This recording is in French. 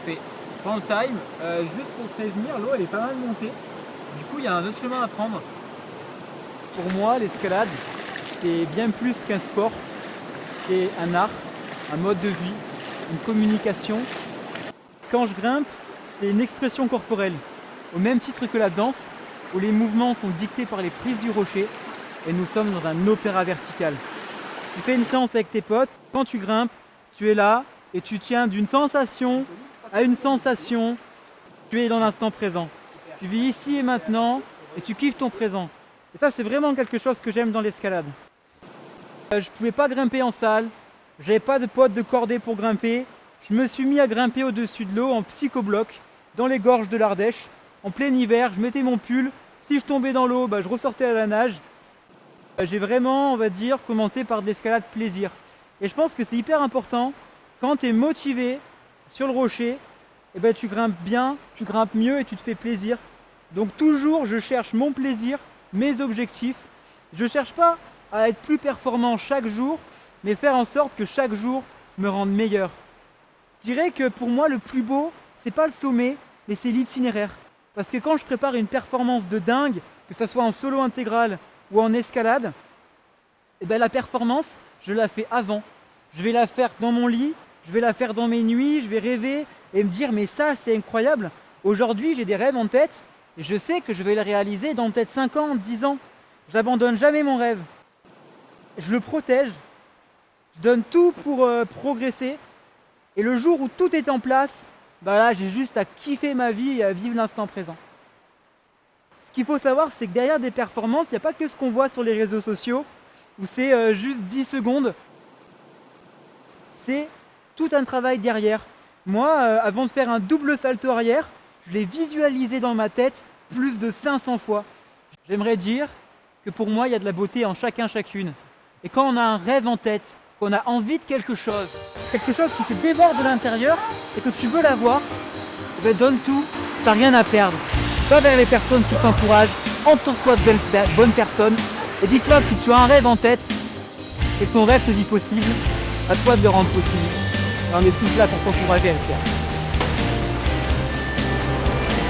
parfait. Prends le time, juste pour te prévenir, l'eau elle est pas mal montée. Du coup, il y a un autre chemin à prendre. Pour moi, l'escalade, c'est bien plus qu'un sport. C'est un art, un mode de vie, une communication. Quand je grimpe, c'est une expression corporelle, au même titre que la danse, où les mouvements sont dictés par les prises du rocher, et nous sommes dans un opéra vertical. Tu fais une séance avec tes potes, quand tu grimpes, tu es là, et tu tiens d'une sensation à une sensation, tu es dans l'instant présent. Tu vis ici et maintenant, et tu kiffes ton présent. Et ça, c'est vraiment quelque chose que j'aime dans l'escalade. Je pouvais pas grimper en salle, j'avais pas de potes de cordée pour grimper. Je me suis mis à grimper au-dessus de l'eau en psychobloc, dans les gorges de l'Ardèche. En plein hiver, je mettais mon pull. Si je tombais dans l'eau, je ressortais à la nage. J'ai vraiment, on va dire, commencé par de l'escalade plaisir. Et je pense que c'est hyper important, quand tu es motivé sur le rocher, tu grimpes bien, tu grimpes mieux et tu te fais plaisir. Donc toujours, je cherche mon plaisir, mes objectifs. Je ne cherche pas à être plus performant chaque jour, mais faire en sorte que chaque jour me rende meilleur. Je dirais que pour moi, le plus beau, c'est pas le sommet, mais c'est l'itinéraire. Parce que quand je prépare une performance de dingue, que ce soit en solo intégral ou en escalade, la performance, je la fais avant. Je vais la faire dans mon lit, je vais la faire dans mes nuits, je vais rêver et me dire mais ça c'est incroyable. Aujourd'hui j'ai des rêves en tête et je sais que je vais les réaliser dans peut-être 5 ans, 10 ans. Je n'abandonne jamais mon rêve. Je le protège, je donne tout pour progresser. Et le jour où tout est en place, là j'ai juste à kiffer ma vie et à vivre l'instant présent. Ce qu'il faut savoir, c'est que derrière des performances, il n'y a pas que ce qu'on voit sur les réseaux sociaux, où c'est juste 10 secondes. C'est tout un travail derrière. Moi, avant de faire un double salto arrière, je l'ai visualisé dans ma tête plus de 500 fois. J'aimerais dire que pour moi, il y a de la beauté en chacun, chacune. Et quand on a un rêve en tête, qu'on a envie de quelque chose qui te déborde de l'intérieur et que tu veux l'avoir, donne tout, t'as rien à perdre. Va vers les personnes qui t'encouragent, entoure-toi de bonnes personnes et dis-toi que si tu as un rêve en tête et que ton rêve te dit possible, à toi de le rendre possible. Et on est tous là pour t'encourager à le faire.